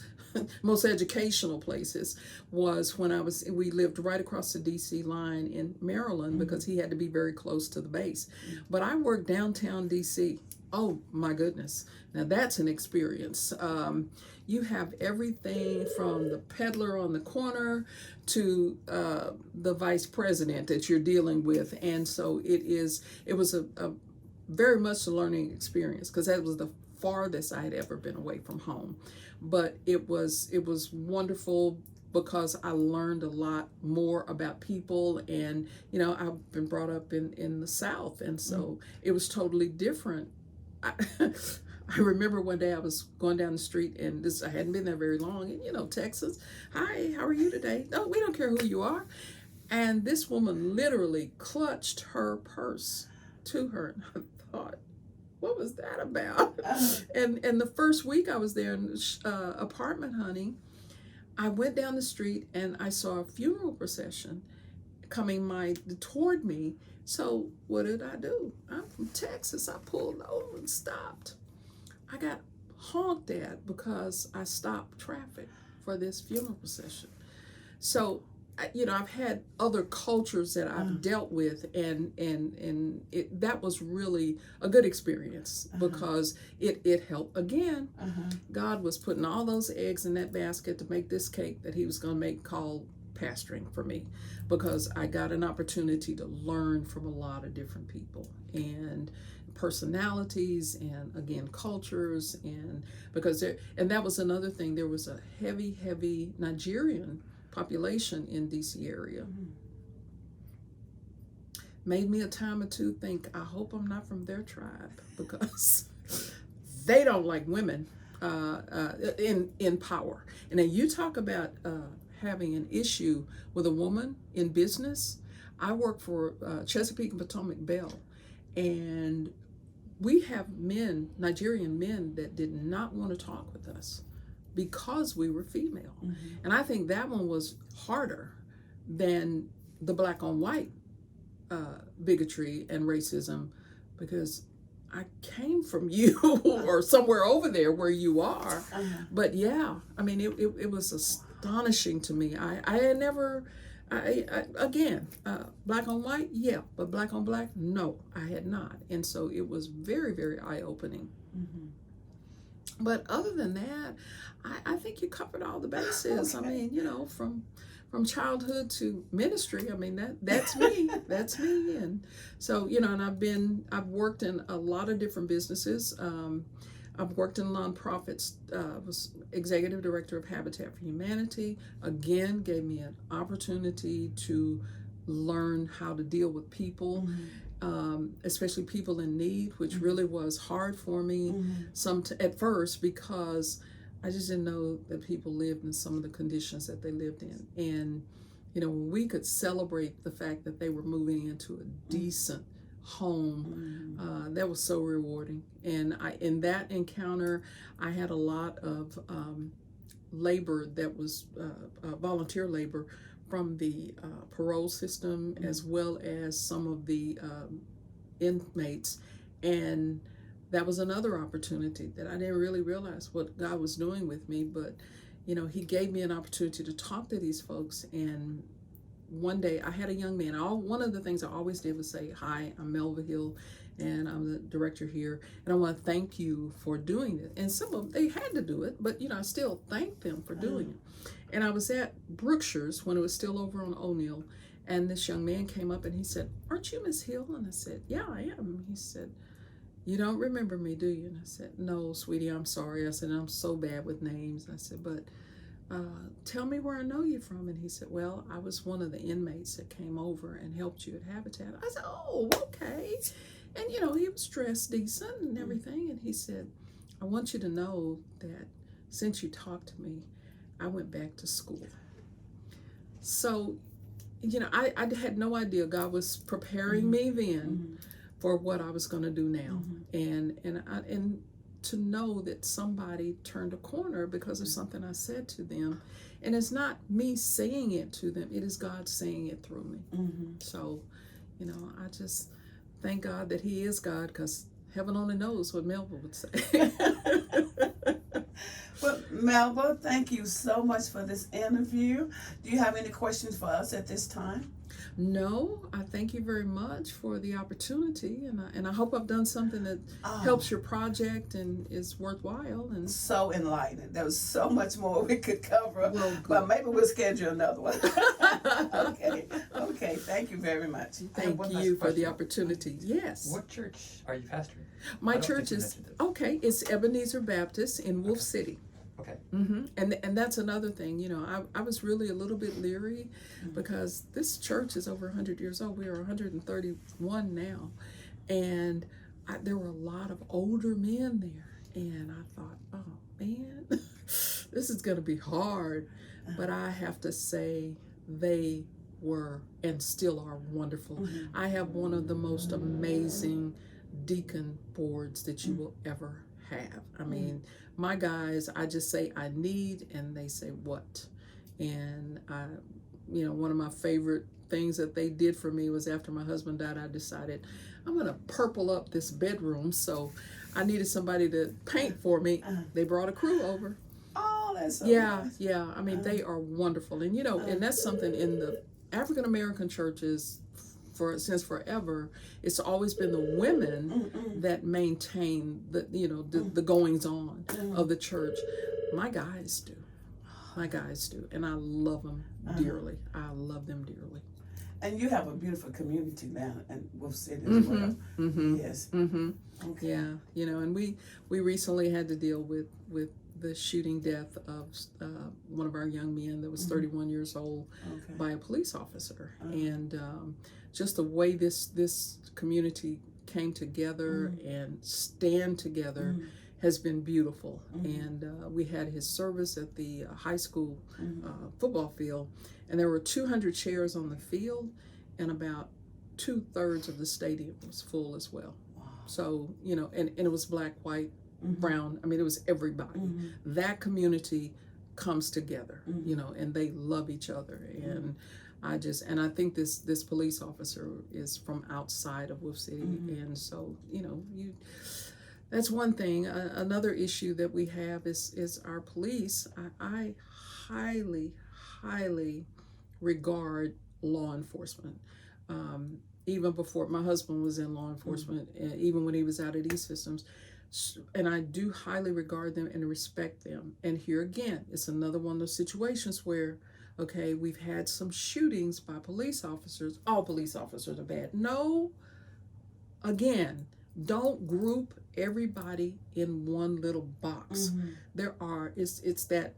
most educational places. Was when we lived right across the D.C. line in Maryland, because he had to be very close to the base. But I worked downtown D.C. Oh my goodness! Now that's an experience. You have everything from the peddler on the corner to the vice president that you're dealing with, and so it was a very much a learning experience, because that was the farthest I had ever been away from home. But it was wonderful, because I learned a lot more about people, and I've been brought up in the South, and so it was totally different. I remember one day I was going down the street, and I hadn't been there very long, and Texas, hi, how are you today? No, we don't care who you are. And this woman literally clutched her purse to her, and I thought, what was that about? And the first week I was there in apartment hunting, I went down the street and I saw a funeral procession coming toward me. So what did I do? I'm from Texas. I pulled over and stopped. I got honked at because I stopped traffic for this funeral procession. So, I've had other cultures that I've dealt with, and that was really a good experience, because it helped. Again, God was putting all those eggs in that basket to make this cake that he was going to make, called pastoring, for me, because I got an opportunity to learn from a lot of different people and personalities, and again, cultures, and that was another thing. There was a heavy Nigerian population in DC area. Made me a time or two think, I hope I'm not from their tribe, because they don't like women in power. And then you talk about having an issue with a woman in business. I work for Chesapeake and Potomac Bell, and we have Nigerian men that did not want to talk with us because we were female. And I think that one was harder than the black on white bigotry and racism, because I came from you or somewhere over there where you are. But yeah, I mean, it was astonishing to me. I had never, again, black on white, yeah, but black on black, no, I had not. And so it was very, very eye-opening. But other than that, I think you covered all the bases. Okay. I mean, from childhood to ministry, I mean, that's me. That's me. And so, and I've worked in a lot of different businesses. I've worked in nonprofits, was executive director of Habitat for Humanity. Again, gave me an opportunity to learn how to deal with people, especially people in need, which really was hard for me at first, because I just didn't know that people lived in some of the conditions that they lived in. And, when we could celebrate the fact that they were moving into a decent home, that was so rewarding. And in that encounter, I had a lot of labor that was volunteer labor from the parole system, as well as some of the inmates. And that was another opportunity that I didn't really realize what God was doing with me, but he gave me an opportunity to talk to these folks. And one day I had a young man. One of the things I always did was say, "Hi, I'm Melva Hill, and I'm the director here, and I want to thank you for doing it." And some of them, they had to do it, but I still thanked them for doing it. And I was at Brookshire's when it was still over on O'Neill, and this young man came up and he said, "Aren't you Miss Hill?" And I said, "Yeah, I am." He said, "You don't remember me, do you?" And I said, "No, sweetie, I'm sorry." I said, "I'm so bad with names." I said, "But tell me where I know you from." And he said, "Well, I was one of the inmates that came over and helped you at Habitat." I said, "Oh, okay." And he was dressed decent and everything. And he said, "I want you to know that since you talked to me, I went back to school." So, I had no idea God was preparing me then for what I was going to do now. And to know that somebody turned a corner because of something I said to them. And it's not me saying it to them, it is God saying it through me. So, I just thank God that He is God, because heaven only knows what Melva would say. Well, Melva, thank you so much for this interview. Do you have any questions for us at this time? No, I thank you very much for the opportunity, and I hope I've done something that helps your project and is worthwhile. And so enlightening. There was so much more we could cover, well, but maybe we'll schedule another one. Okay. Thank you very much. Thank you for the opportunity. Yes. What church are you pastoring? My church is it's Ebenezer Baptist in Wolf City. Okay. And that's another thing. I was really a little bit leery because this church is over 100 years old. We are 131 now, and there were a lot of older men there, and I thought, oh man, this is going to be hard. But I have to say, they were and still are wonderful. I have one of the most amazing deacon boards that you will ever have. I mean, my guys, I just say I need, and they say what. And one of my favorite things that they did for me was after my husband died, I decided I'm gonna purple up this bedroom. So I needed somebody to paint for me. They brought a crew over. Oh, that's so nice. Yeah. I mean, they are wonderful, and and that's something in the African American churches. Since forever, it's always been the women that maintain the goings on of the church. My guys do, and I love them dearly. I love them dearly. And you have a beautiful community now in Wolf City as well. Yes. Okay. Yeah, and we recently had to deal with the shooting death of one of our young men that was 31 years old by a police officer. And just the way this community came together and stand together has been beautiful. And we had his service at the high school football field, and there were 200 chairs on the field, and about 2/3 of the stadium was full as well. Wow. So, and it was black, white, brown. I mean, it was everybody. That community comes together, and they love each other. And I think this police officer is from outside of Wolf City. And so, that's one thing. Another issue that we have is our police. I highly, highly regard law enforcement. Even before my husband was in law enforcement, even when he was out at E-Systems, and I do highly regard them and respect them. And here again, it's another one of those situations where, okay, we've had some shootings by police officers. All police officers are bad. No, again, don't group everybody in one little box. It's that,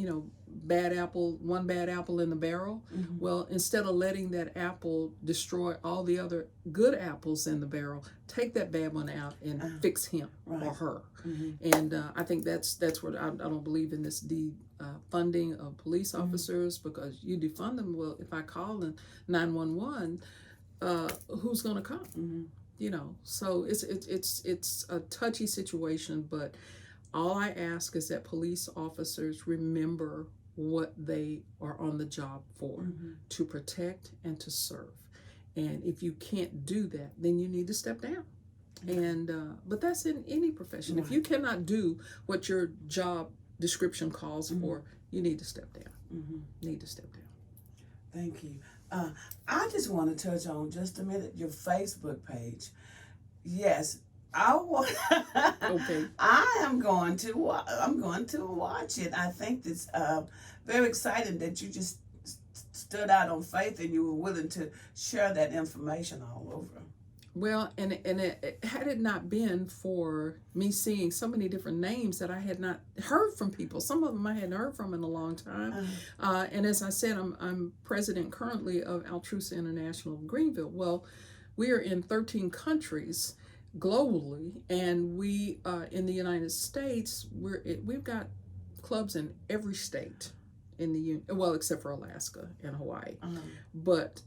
one bad apple in the barrel. Mm-hmm. Well, instead of letting that apple destroy all the other good apples in the barrel, take that bad one out and fix him or her. Mm-hmm. And I think that's what I don't believe in this funding of police officers, because you defund them. Well, if I call 911, who's going to come? Mm-hmm. So it's a touchy situation, but all I ask is that police officers remember what they are on the job for, to protect and to serve. And if you can't do that, then you need to step down. And but that's in any profession. Right. If you cannot do what your job description calls for, you need to step down. Need to step down. Thank you. I just want to touch on just a minute your Facebook page. Yes, Okay. I'm going to watch it. I think it's very exciting that you just stood out on faith and you were willing to share that information all over. Well, and had it not been for me seeing so many different names that I had not heard from people, some of them I hadn't heard from in a long time. And as I said, I'm president currently of Altrusa International of Greenville. Well, we are in 13 countries globally, and we in the United States, we've got clubs in every state in the union, well, except for Alaska and Hawaii. But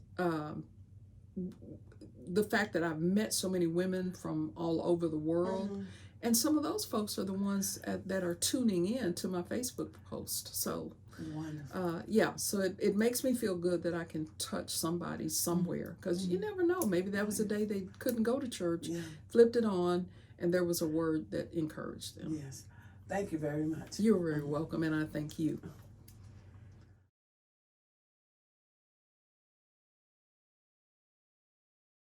the fact that I've met so many women from all over the world, and some of those folks are the ones that are tuning in to my Facebook post. So wonderful. So it makes me feel good that I can touch somebody somewhere, because you never know, maybe that was a day they couldn't go to church, flipped it on, and there was a word that encouraged them. Yes. Thank you very much. You're very welcome, and I thank you.